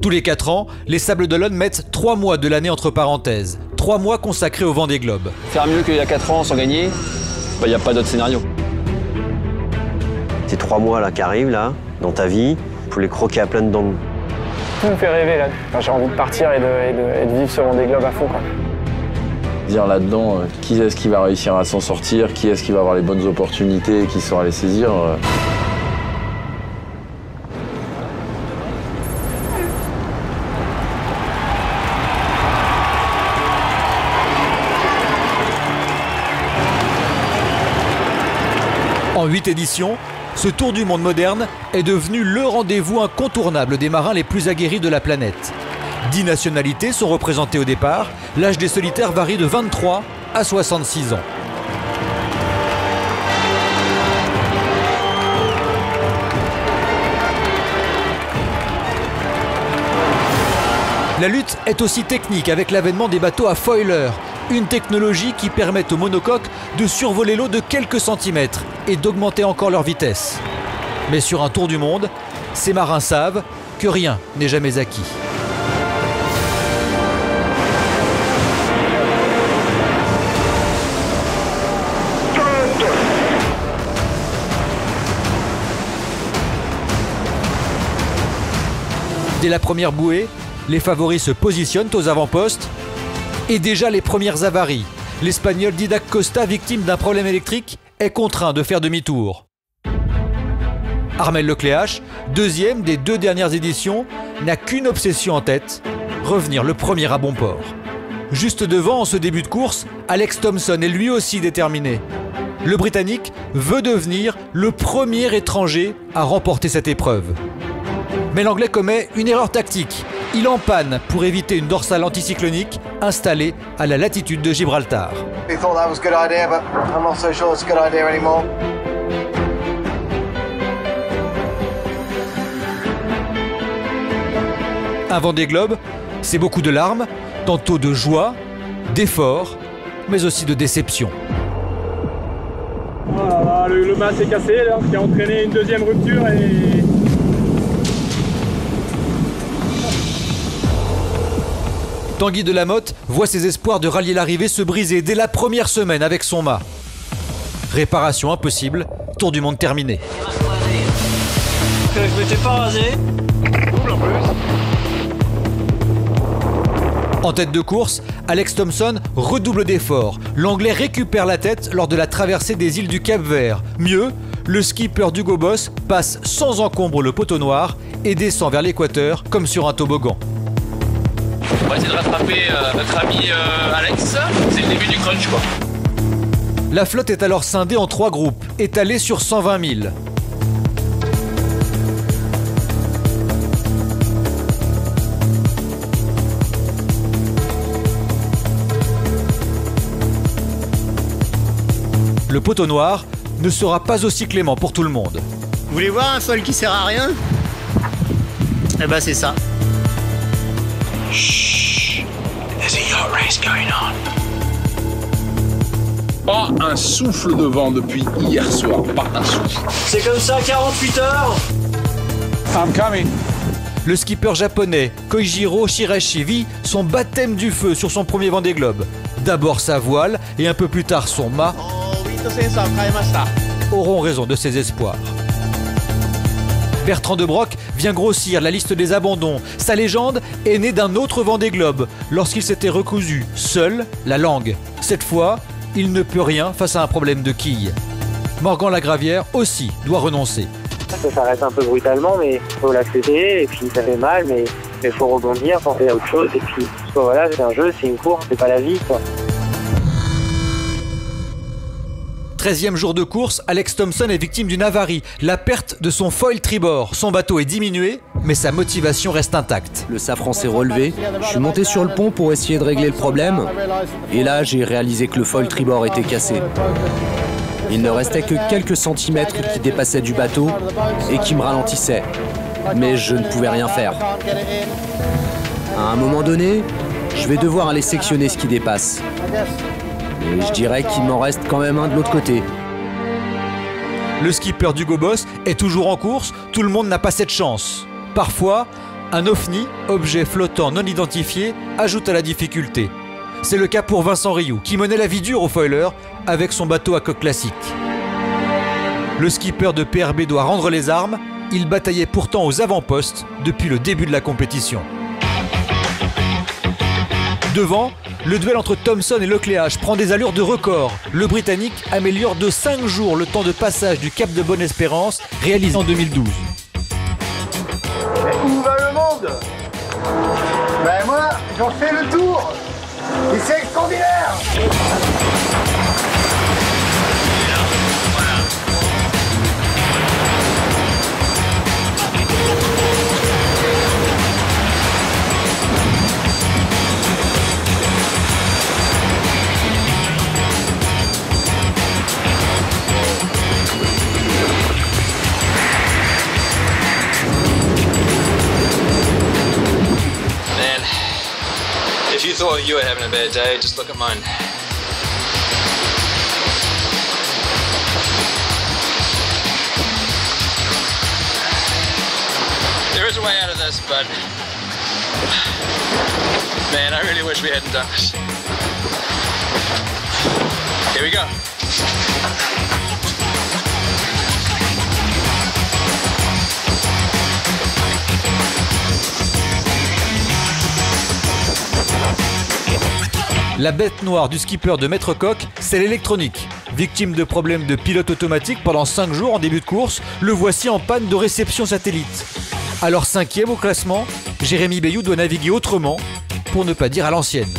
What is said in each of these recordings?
Tous les 4 ans, les Sables d'Olonne mettent 3 mois de l'année entre parenthèses. 3 mois consacrés au Vendée Globe. Faire mieux qu'il y a 4 ans sans gagner, il n'y a pas d'autre scénario. Ces 3 mois là qui arrivent là, dans ta vie, faut les croquer à pleines dents. Tout me fait rêver là. Enfin, j'ai envie de partir et de vivre ce Vendée Globe à fond, quoi. Dire là-dedans, qui est-ce qui va réussir à s'en sortir, qui est-ce qui va avoir les bonnes opportunités, qui saura les saisir. En 8 éditions, ce tour du monde moderne est devenu le rendez-vous incontournable des marins les plus aguerris de la planète. 10 nationalités sont représentées au départ. L'âge des solitaires varie de 23 à 66 ans. La lutte est aussi technique avec l'avènement des bateaux à foiler, une technologie qui permet aux monocoques de survoler l'eau de quelques centimètres et d'augmenter encore leur vitesse. Mais sur un tour du monde, ces marins savent que rien n'est jamais acquis. Dès la première bouée, les favoris se positionnent aux avant-postes et déjà les premières avaries. L'Espagnol Didac Costa, victime d'un problème électrique, est contraint de faire demi-tour. Armel Lecléache, deuxième des 2 dernières éditions, n'a qu'une obsession en tête, revenir le premier à bon port. Juste devant, en ce début de course, Alex Thomson est lui aussi déterminé. Le Britannique veut devenir le premier étranger à remporter cette épreuve. Mais l'Anglais commet une erreur tactique. Il empanne pour éviter une dorsale anticyclonique installée à la latitude de Gibraltar. Un Vendée Globe, c'est beaucoup de larmes, tantôt de joie, d'effort, mais aussi de déception. Voilà, le mât s'est cassé, là, qui a entraîné une deuxième rupture et... Tanguy Delamotte voit ses espoirs de rallier l'arrivée se briser dès la première semaine avec son mât. Réparation impossible, tour du monde terminé. Je m'étais pas rasé. En tête de course, Alex Thomson redouble d'efforts. L'Anglais récupère la tête lors de la traversée des îles du Cap-Vert. Mieux, le skipper d'Hugo Boss passe sans encombre le poteau noir et descend vers l'équateur comme sur un toboggan. On va essayer de rattraper notre ami Alex. C'est le début du crunch, quoi. La flotte est alors scindée en 3 groupes, étalés sur 120 000. Le poteau noir ne sera pas aussi clément pour tout le monde. Vous voulez voir un foil qui sert à rien? Eh ben c'est ça. Shh. There's a yacht race going on. Pas un souffle de vent depuis hier soir, pas un souffle. C'est comme ça, 48 heures. I'm coming. Le skipper japonais Koichiro Shirashi vit son baptême du feu sur son premier Vendée Globe. D'abord sa voile et un peu plus tard son mât auront raison de ses espoirs. Bertrand de Broc vient grossir la liste des abandons. Sa légende est née d'un autre Vendée Globe, lorsqu'il s'était recousu, seul, la langue. Cette fois, il ne peut rien face à un problème de quille. Morgan Lagravière aussi doit renoncer. Ça s'arrête un peu brutalement, mais il faut l'accepter, et puis ça fait mal, mais il faut rebondir, penser à autre chose, et puis voilà, c'est un jeu, c'est une course, c'est pas la vie, quoi. 13e jour de course, Alex Thomson est victime d'une avarie, la perte de son foil tribord. Son bateau est diminué, mais sa motivation reste intacte. Le safran s'est relevé, je suis monté sur le pont pour essayer de régler le problème, et là j'ai réalisé que le foil tribord était cassé. Il ne restait que quelques centimètres qui dépassaient du bateau et qui me ralentissaient, mais je ne pouvais rien faire. À un moment donné, je vais devoir aller sectionner ce qui dépasse. Et je dirais qu'il m'en reste quand même un de l'autre côté. Le skipper d'Hugo Boss est toujours en course, tout le monde n'a pas cette chance. Parfois, Un OVNI, objet flottant non identifié, ajoute à la difficulté. C'est le cas pour Vincent Rioux, qui menait la vie dure au foiler avec son bateau à coque classique. Le skipper de PRB doit rendre les armes. Il bataillait pourtant aux avant-postes depuis le début de la compétition. Devant, le duel entre Thompson et Lecléache prend des allures de record. Le Britannique améliore de 5 jours le temps de passage du Cap de Bonne-Espérance, réalisé en 2012. Mais où va le monde? Ben moi, j'en fais le tour. Et c'est extraordinaire. If you thought you were having a bad day, just look at mine. There is a way out of this, but man, I really wish we hadn't done this. Here we go. La bête noire du skipper de Maître Coq, c'est l'électronique. Victime de problèmes de pilote automatique pendant 5 jours en début de course, le voici en panne de réception satellite. Alors 5e au classement, Jérémy Bayou doit naviguer autrement, pour ne pas dire à l'ancienne.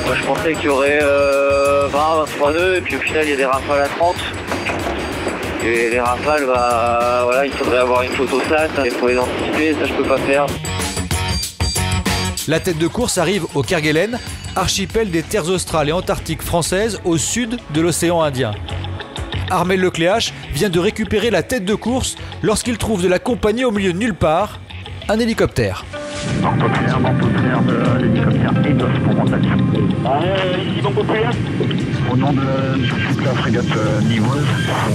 Moi je pensais qu'il y aurait 20-23 nœuds et puis au final il y a des rafales à 30. Et les rafales, voilà, il faudrait avoir une photo sat, il faut les anticiper, ça je peux pas faire. La tête de course arrive au Kerguelen, archipel des terres australes et antarctiques françaises au sud de l'océan Indien. Armel Lecléache vient de récupérer la tête de course lorsqu'il trouve de la compagnie au milieu de nulle part, un hélicoptère. Bord populaire de l'hélicoptère Egos pour contaction. Ils ont populaire. Au nom de la frégate Nivoise,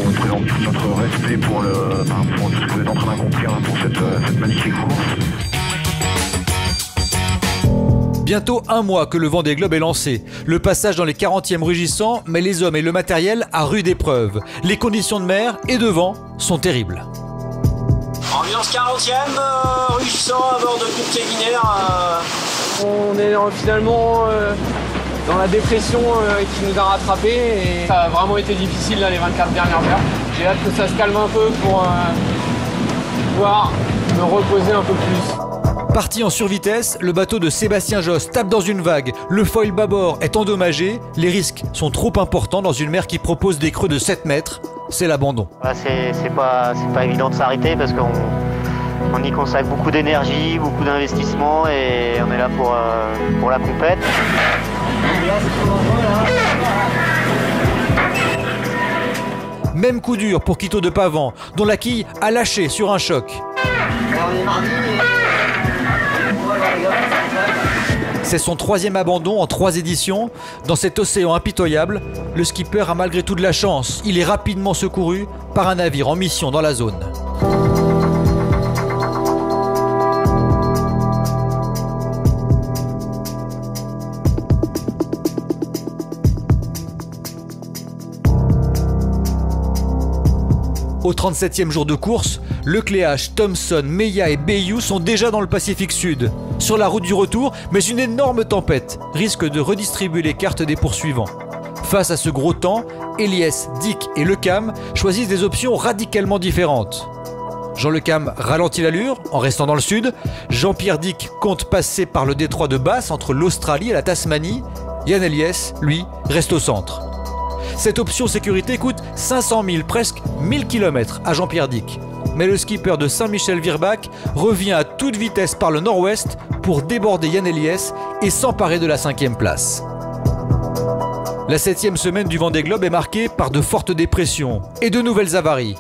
on présente tout notre respect pour tout ce que vous êtes en train d'accomplir pour cette magnifique course. Bientôt 1 mois que le Vendée Globe est lancé. Le passage dans les 40e rugissants met les hommes et le matériel à rude épreuve. Les conditions de mer et de vent sont terribles. Ambiance 40e, rugissant à bord de Pitcairn. On est finalement dans la dépression qui nous a rattrapés et ça a vraiment été difficile là, les 24 dernières heures. J'ai hâte que ça se calme un peu pour pouvoir me reposer un peu plus. Parti en survitesse, le bateau de Sébastien Josse tape dans une vague. Le foil bâbord est endommagé. Les risques sont trop importants dans une mer qui propose des creux de 7 mètres. C'est l'abandon. C'est pas évident de s'arrêter parce qu'on y consacre beaucoup d'énergie, beaucoup d'investissement et on est là pour la compète. Même coup dur pour Quito de Pavan, dont la quille a lâché sur un choc. C'est son 3e abandon en 3 éditions. Dans cet océan impitoyable, le skipper a malgré tout de la chance. Il est rapidement secouru par un navire en mission dans la zone. Au 37e jour de course, Lecléache, Thompson, Meillat et Bayou sont déjà dans le Pacifique Sud. Sur la route du retour, mais une énorme tempête risque de redistribuer les cartes des poursuivants. Face à ce gros temps, Eliès, Dick et Lecam choisissent des options radicalement différentes. Jean Lecam ralentit l'allure en restant dans le sud. Jean-Pierre Dick compte passer par le détroit de Bass entre l'Australie et la Tasmanie. Yann Eliès, lui, reste au centre. Cette option sécurité coûte 500 000, presque 1000 km à Jean-Pierre Dick. Mais le skipper de Saint-Michel-Virbach revient à toute vitesse par le nord-ouest pour déborder Yann Eliès et s'emparer de la 5e place. La 7e semaine du Vendée Globe est marquée par de fortes dépressions et de nouvelles avaries.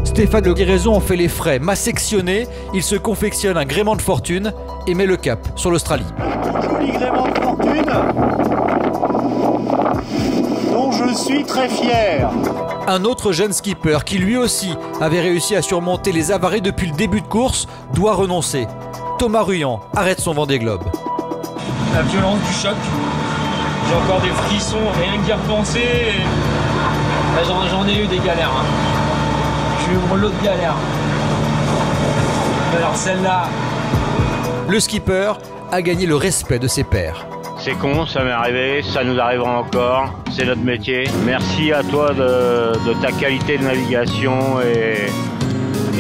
Stéphane Le Guéraison en fait les frais. Massectionné, il se confectionne un gréement de fortune et met le cap sur l'Australie. Joli gréement de fortune dont je suis très fier. Un autre jeune skipper qui lui aussi avait réussi à surmonter les avaries depuis le début de course doit renoncer. Thomas Ruyant arrête son Vendée Globe. La violence du choc. J'ai encore des frissons, rien qu'y repenser. J'en ai eu des galères. Hein. J'ai eu mon lot de galères. Alors celle-là. Le skipper a gagné le respect de ses pairs. C'est con, ça m'est arrivé, ça nous arrivera encore, c'est notre métier. Merci à toi de ta qualité de navigation et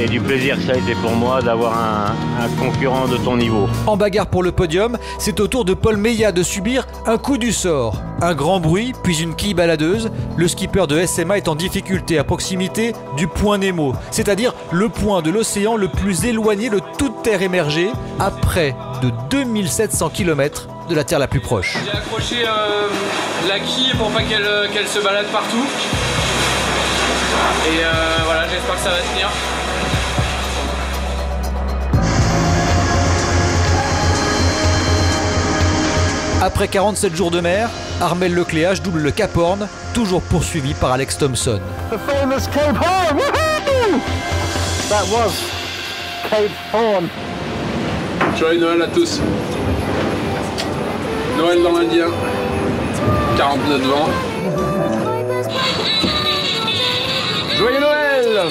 du plaisir que ça a été pour moi d'avoir un concurrent de ton niveau. En bagarre pour le podium, c'est au tour de Paul Meillat de subir un coup du sort. Un grand bruit, puis une quille baladeuse. Le skipper de SMA est en difficulté à proximité du point Nemo, c'est-à-dire le point de l'océan le plus éloigné de toute terre émergée, à près de 2700 km de la terre la plus proche. J'ai accroché la quille pour pas qu'elle se balade partout. Et voilà, j'espère que ça va tenir. Après 47 jours de mer, Armel Lecléache double le Cap Horn, toujours poursuivi par Alex Thompson. The famous Cape Horn! Woohoo! That was Cape Horn. Joyeux Noël à tous. Noël dans l'Indien. 40 nœuds de vent. Joyeux Noël!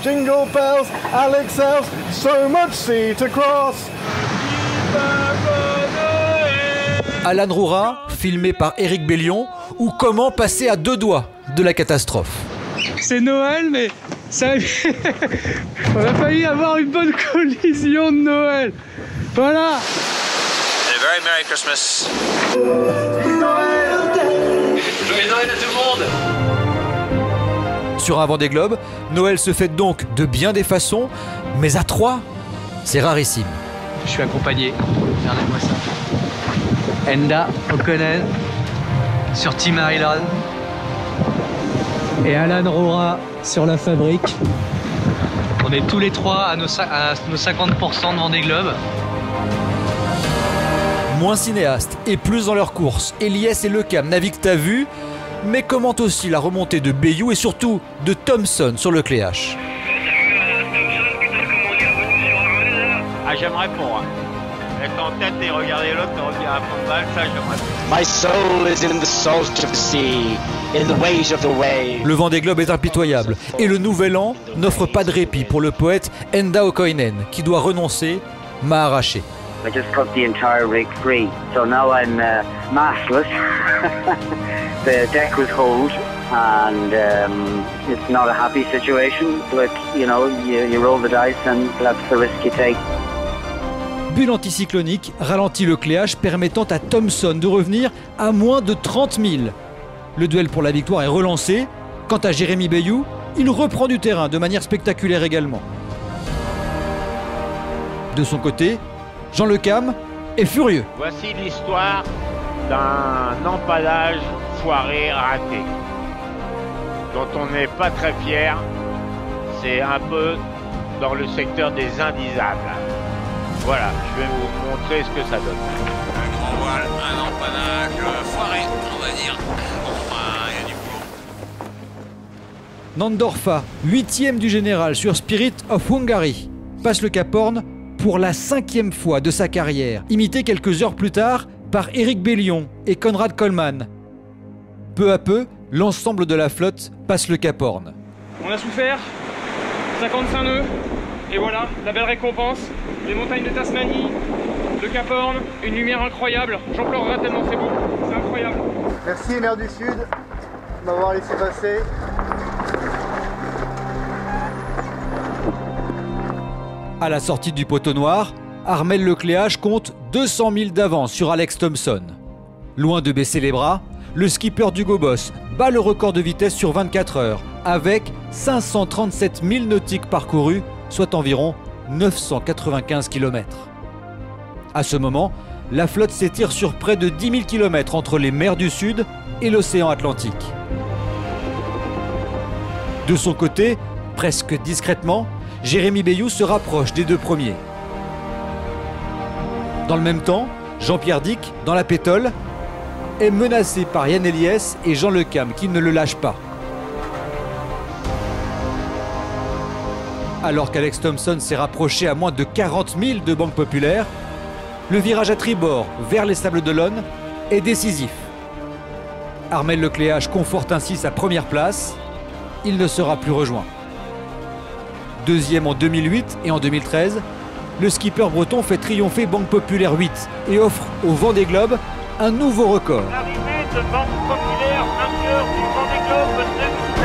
Jingle bells, Alex Elf, so much sea to cross. Alan Roura, filmé par Éric Bellion, ou comment passer à 2 doigts de la catastrophe. C'est Noël, mais ça... on a failli avoir une bonne collision de Noël. Voilà. And a very Merry Christmas. Joyeux Noël à tout le monde. Sur un Vendée Globe, Noël se fête donc de bien des façons, mais à 3, c'est rarissime. Je suis accompagné, regardez-moi ça. Enda O'Connell sur Team Island. Et Alan Roura sur la fabrique. On est tous les trois à nos 50% de Vendée Globe. Moins cinéastes et plus dans leur course, Eliès et Lecam naviguent à vue, mais commentent aussi la remontée de Bayou et surtout de Thompson sur le Cléache. Ah, j'aimerais pour. Être en tête et regarder l'autre et revenir à fond de balle, ça j'aimerais. My soul is in the salt of the sea, in the waves of the wave. Le Vendée Globe est impitoyable et le nouvel an n'offre pas de répit pour le poète Enda O'Connell qui doit renoncer, m'a arraché. I just cut the entire rig free, so now I'm mastless. The deck was hosed, and it's not a happy situation, but you know, you roll the dice and that's the risk you take. Bulle anticyclonique ralentit le Cléache, permettant à Thompson de revenir à moins de 30 000. Le duel pour la victoire est relancé. Quant à Jérémy Bayou, il reprend du terrain de manière spectaculaire également. De son côté, Jean Lecam est furieux. Voici l'histoire d'un empalage foiré, raté, dont on n'est pas très fier. C'est un peu dans le secteur des indisables. Voilà, je vais vous montrer ce que ça donne. Un grand voile, un empannage foiré, on va dire. Enfin, il y a du boulot. Nandorfa, 8e du général sur Spirit of Hungary, passe le Cap Horn pour la 5e fois de sa carrière, imité quelques heures plus tard par Éric Bellion et Conrad Coleman. Peu à peu, l'ensemble de la flotte passe le Cap Horn. On a souffert, 55 nœuds, et voilà, la belle récompense, les montagnes de Tasmanie, le Cap Horn, une lumière incroyable, j'en pleurerai tellement c'est beau, c'est incroyable. Merci Mer du Sud de m'avoir laissé passer. À la sortie du poteau noir, Armel Lecléache compte 200 000 d'avance sur Alex Thompson. Loin de baisser les bras, le skipper d'Hugo Boss bat le record de vitesse sur 24 heures avec 537 000 nautiques parcourus, soit environ 995 km. À ce moment, la flotte s'étire sur près de 10 000 km entre les mers du Sud et l'océan Atlantique. De son côté, presque discrètement, Jérémy Bayou se rapproche des 2 premiers. Dans le même temps, Jean-Pierre Dick, dans la pétole, est menacé par Yann Eliès et Jean Le Cam qui ne le lâchent pas. Alors qu'Alex Thompson s'est rapproché à moins de 40 000 de Banque Populaire, le virage à tribord vers les Sables d'Olonne est décisif. Armel Lecléache conforte ainsi sa première place. Il ne sera plus rejoint. Deuxième en 2008 et en 2013, le skipper breton fait triompher Banque Populaire 8 et offre au Vendée Globe un nouveau record. L'arrivée de Banque Populaire, vainqueur du Vendée Globe 2016.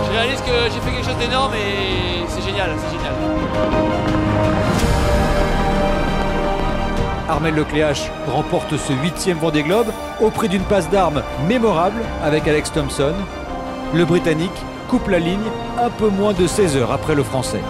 Je réalise que j'ai fait quelque chose d'énorme et c'est génial, c'est génial. Armel Lecléache remporte ce 8e Vendée Globe au prix d'une passe d'armes mémorable avec Alex Thompson. Le Britannique coupe la ligne un peu moins de 16 heures après le Français.